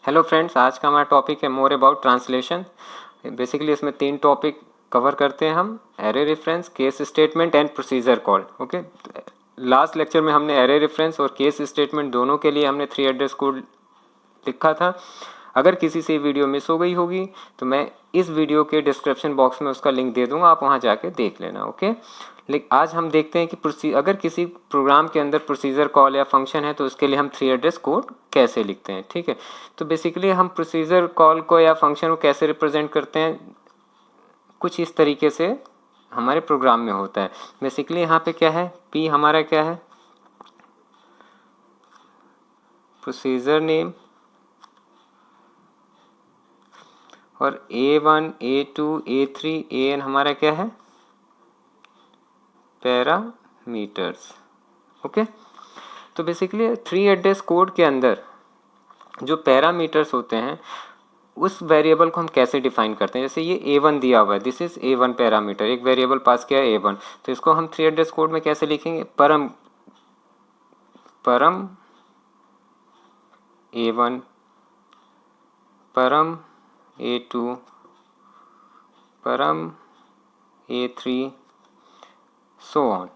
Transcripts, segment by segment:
Hello friends, आज का हमारा टॉपिक है मोर अबाउट ट्रांसलेशन। बेसिकली इसमें 3 टॉपिक कवर करते हैं हम: array reference, case statement and procedure call. Okay, last lecture में हमने एरे रेफरेंस और केस स्टेटमेंट दोनों के लिए हमने 3 एड्रेस कोड लिखा था। अगर किसी से वीडियो मिस हो गई होगी तो मैं इस वीडियो के डिस्क्रिप्शन बॉक्स में उसका लिंक दे दूंगा, आप वहाँ जाके देख लेना। ओके, लेकिन आज हम देखते हैं कि अगर किसी प्रोग्राम के अंदर प्रोसीजर कॉल या फंक्शन है तो उसके लिए हम 3 एड्रेस कोड कैसे लिखते हैं। ठीक है, तो बेसिकली हम प्रोसीजर कॉल को या फंक्शन को कैसे रिप्रेजेंट करते हैं, कुछ इस तरीके से हमारे प्रोग्राम में होता है। बेसिकली यहाँ पे क्या है, पी हमारा क्या है, प्रोसीजर नेम, और A1, A2, A3, AN हमारा क्या है, पैरामीटर्स। ओके, तो बेसिकली 3 एड्रेस कोड के अंदर जो पैरामीटर्स होते हैं उस वेरिएबल को हम कैसे डिफाइन करते हैं। जैसे ये A1 दिया हुआ है, दिस इज A1 पैरामीटर, एक वेरिएबल पास किया है A1, तो इसको हम 3 एड्रेस कोड में कैसे लिखेंगे, परम A1, परम A2, परम A3, so on.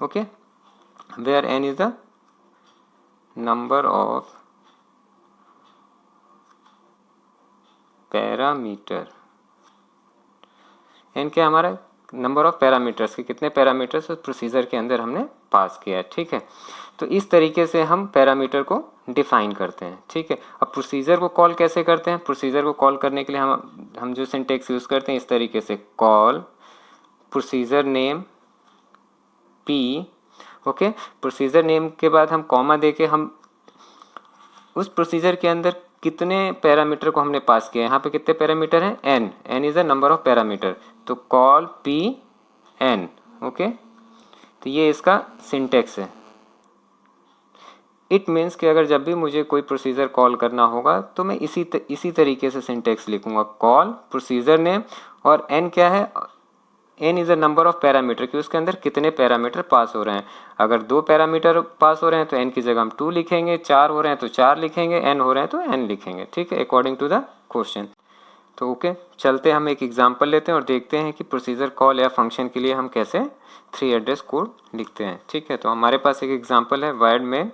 Okay, where n is the number of parameter. n क्या हमारा नंबर ऑफ पैरामीटर्स के कितने पैरामीटर्स उस प्रोसीजर के अंदर हमने पास किया है। ठीक है, तो इस तरीके से हम पैरामीटर को डिफाइन करते हैं। ठीक है, अब प्रोसीजर को कॉल कैसे करते हैं। प्रोसीजर को कॉल करने के लिए हम जो सिंटेक्स यूज़ करते हैं इस तरीके से, call procedure name P. Okay, procedure name के बाद हम कॉमा देके हम उस प्रोसीजर के अंदर कितने पैरामीटर को हमने पास किया है। यहाँ पे कितने पैरामीटर हैं, n, n is the number of parameter, तो कॉल p n। ओके, तो ये इसका सिंटेक्स है। इट मीन्स कि अगर जब भी मुझे कोई प्रोसीजर कॉल करना होगा तो मैं इसी तरीके से सिंटेक्स लिखूंगा, कॉल प्रोसीजर नेम, और n क्या है, n is a number of parameter कि उसके अंदर कितने पैरामीटर पास हो रहे हैं। अगर 2 पैरामीटर पास हो रहे हैं तो n की जगह हम 2 लिखेंगे, 4 हो रहे हैं तो 4 लिखेंगे, n हो रहे हैं तो n लिखेंगे। ठीक है, अकॉर्डिंग टू द क्वेश्चन। तो ओके, चलते हम एक एग्जांपल लेते हैं और देखते हैं कि प्रोसीजर कॉल या फंक्शन के लिए हम कैसे 3 एड्रेस कोड लिखते हैं। ठीक है, तो हमारे पास एक एग्जाम्पल है वर्ड में,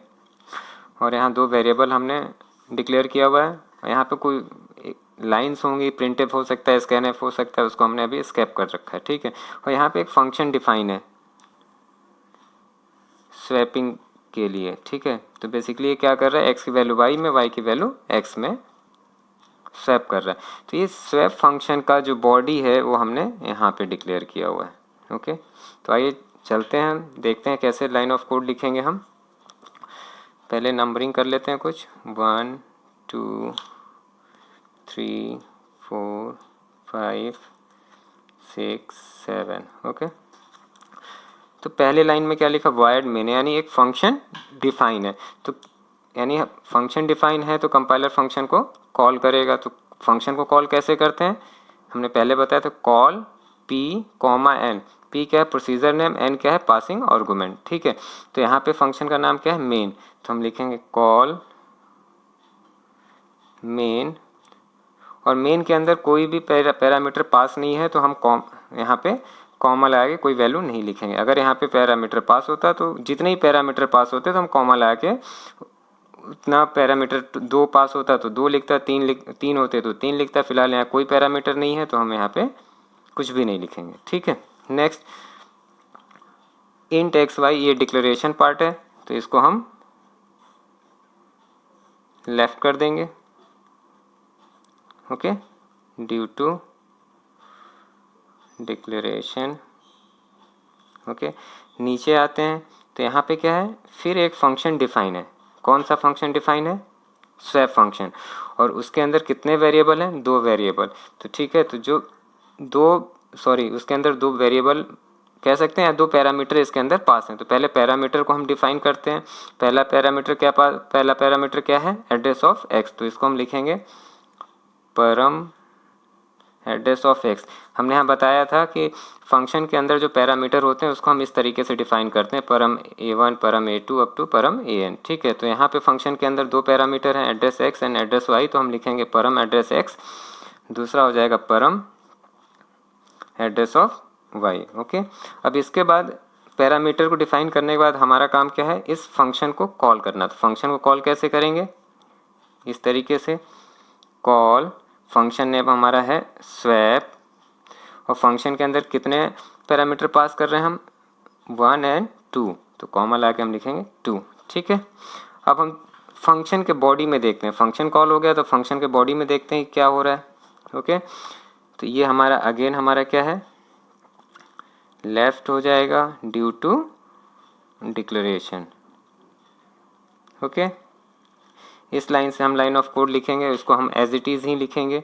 और यहाँ 2 वेरिएबल हमने डिक्लेयर किया हुआ है। यहाँ पे कोई लाइन्स होंगी, प्रिंटफ हो सकता है, स्कैनफ हो सकता है, उसको हमने अभी स्केप कर रखा है। ठीक है, और यहाँ पे एक फंक्शन डिफाइन है स्वैपिंग के लिए। ठीक है, तो बेसिकली ये क्या कर रहा है, x की वैल्यू y में, y की वैल्यू x में स्वैप कर रहा है। तो ये स्वैप फंक्शन का जो बॉडी है वो हमने यहाँ पे डिक्लेयर किया हुआ है। ओके, तो आइए चलते हैं, देखते हैं कैसे लाइन ऑफ कोड लिखेंगे हम। पहले नंबरिंग कर लेते हैं कुछ, 1 2 3 4 5 6 7। ओके, तो पहले लाइन में क्या लिखा, वॉइड मेन, यानी एक फंक्शन डिफाइन है। तो यानी फंक्शन डिफाइन है तो कंपाइलर फंक्शन को कॉल करेगा। तो फंक्शन को कॉल कैसे करते हैं, हमने पहले बताया था, call p comma n। p क्या है, प्रोसीजर नेम, n क्या है, पासिंग आर्गुमेंट। ठीक है, तो यहाँ पे फंक्शन का नाम क्या है, मेन, तो हम लिखेंगे कॉल मेन, और मेन के अंदर कोई भी पैरामीटर पास नहीं है तो हम यहाँ पे कॉमा लगा के कोई वैल्यू नहीं लिखेंगे। अगर यहाँ पे पैरामीटर पास होता तो जितने ही पैरामीटर पास होते तो हम कॉमा लगा के उतना पैरामीटर, 2 पास होता तो 2 लिखता, 3 होते तो 3 लिखता। फिलहाल यहाँ कोई पैरामीटर नहीं है तो हम यहाँ पे कुछ भी नहीं लिखेंगे। ठीक है, नेक्स्ट इंट एक्स वाई, ये डिक्लेरेशन पार्ट है तो इसको हम लेफ्ट कर देंगे। Okay, due to declaration. Okay, नीचे आते हैं तो यहाँ पे क्या है, फिर एक फंक्शन डिफाइन है। कौन सा फंक्शन डिफाइन है, स्वैप फंक्शन, और उसके अंदर कितने वेरिएबल हैं, 2 वेरिएबल। तो ठीक है, तो उसके अंदर 2 वेरिएबल कह सकते हैं, 2 पैरामीटर इसके अंदर पास हैं। तो पहले पैरामीटर को हम डिफाइन करते हैं। पहला पैरामीटर क्या है, एड्रेस ऑफ x, तो इसको हम लिखेंगे परम एड्रेस ऑफ एक्स। हमने यहाँ बताया था कि फंक्शन के अंदर जो पैरामीटर होते हैं उसको हम इस तरीके से डिफाइन करते हैं, परम a1 परम a2 अप टू परम an, ठीक है। तो यहाँ पे फंक्शन के अंदर दो पैरामीटर हैं, address x and address y, तो हम लिखेंगे परम एड्रेस x, दूसरा हो जाएगा परम एड्रेस ऑफ y। ओके, अब इसके बाद पैरामीटर को डिफाइन करने के बाद हमारा काम क्या है, इस फंक्शन को कॉल करना। तो फंक्शन को कॉल कैसे करेंगे, इस तरीके से कॉल, फंक्शन नेम हमारा है स्वैप, और फंक्शन के अंदर कितने पैरामीटर पास कर रहे हैं हम, 1 एंड 2, तो कॉमा ला के हम लिखेंगे 2, ठीक है। अब हम फंक्शन के बॉडी में देखते हैं, फंक्शन कॉल हो गया तो फंक्शन के बॉडी में देखते हैं क्या हो रहा है। ओके, तो ये हमारा अगेन हमारा क्या है, लेफ्ट हो जाएगा ड्यू टू डिक्लेरेशन। ओके, इस लाइन से हम लाइन ऑफ कोड लिखेंगे, उसको हम एज इट इज़ ही लिखेंगे।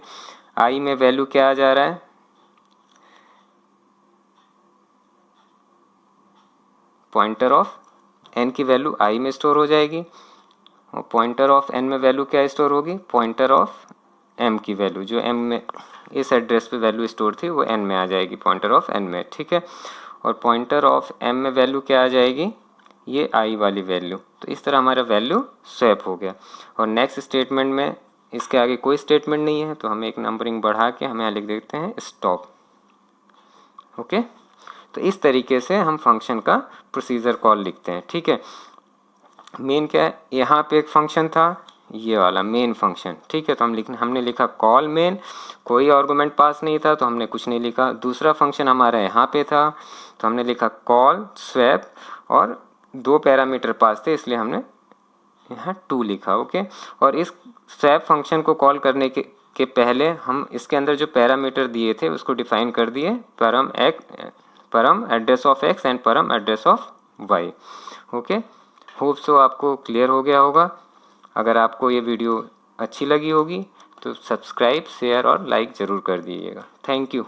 आई में वैल्यू क्या आ जा रहा है, पॉइंटर ऑफ एन की वैल्यू आई में स्टोर हो जाएगी, और पॉइंटर ऑफ एन में वैल्यू क्या स्टोर होगी, पॉइंटर ऑफ एम की वैल्यू, जो एम में इस एड्रेस पे वैल्यू स्टोर थी वो एन में आ जाएगी, पॉइंटर ऑफ एन में, ठीक है। और पॉइंटर ऑफ एम में वैल्यू क्या आ जाएगी, ये आई वाली वैल्यू। तो इस तरह हमारा वैल्यू स्वैप हो गया। और नेक्स्ट स्टेटमेंट में इसके आगे कोई स्टेटमेंट नहीं है, तो हम एक नंबरिंग बढ़ा के हम यहाँ लिख देते हैं स्टॉप। ओके, तो इस तरीके से हम फंक्शन का प्रोसीजर कॉल लिखते हैं, ठीक है। मेन क्या है, यहाँ पे एक फंक्शन था ये वाला मेन फंक्शन, ठीक है, तो हमने लिखा कॉल मेन, कोई आर्गुमेंट पास नहीं था तो हमने कुछ नहीं लिखा। दूसरा फंक्शन हमारा यहाँ पे था तो हमने लिखा कॉल स्वैप, और 2 पैरामीटर पास थे इसलिए हमने यहाँ 2 लिखा। ओके, और इस स्वैप फंक्शन को कॉल करने के पहले हम इसके अंदर जो पैरामीटर दिए थे उसको डिफाइन कर दिए, param address of X and param address of Y. Okay, hope so आपको क्लियर हो गया होगा। अगर आपको ये वीडियो अच्छी लगी होगी तो सब्सक्राइब, शेयर और लाइक ज़रूर कर दीजिएगा। Thank you.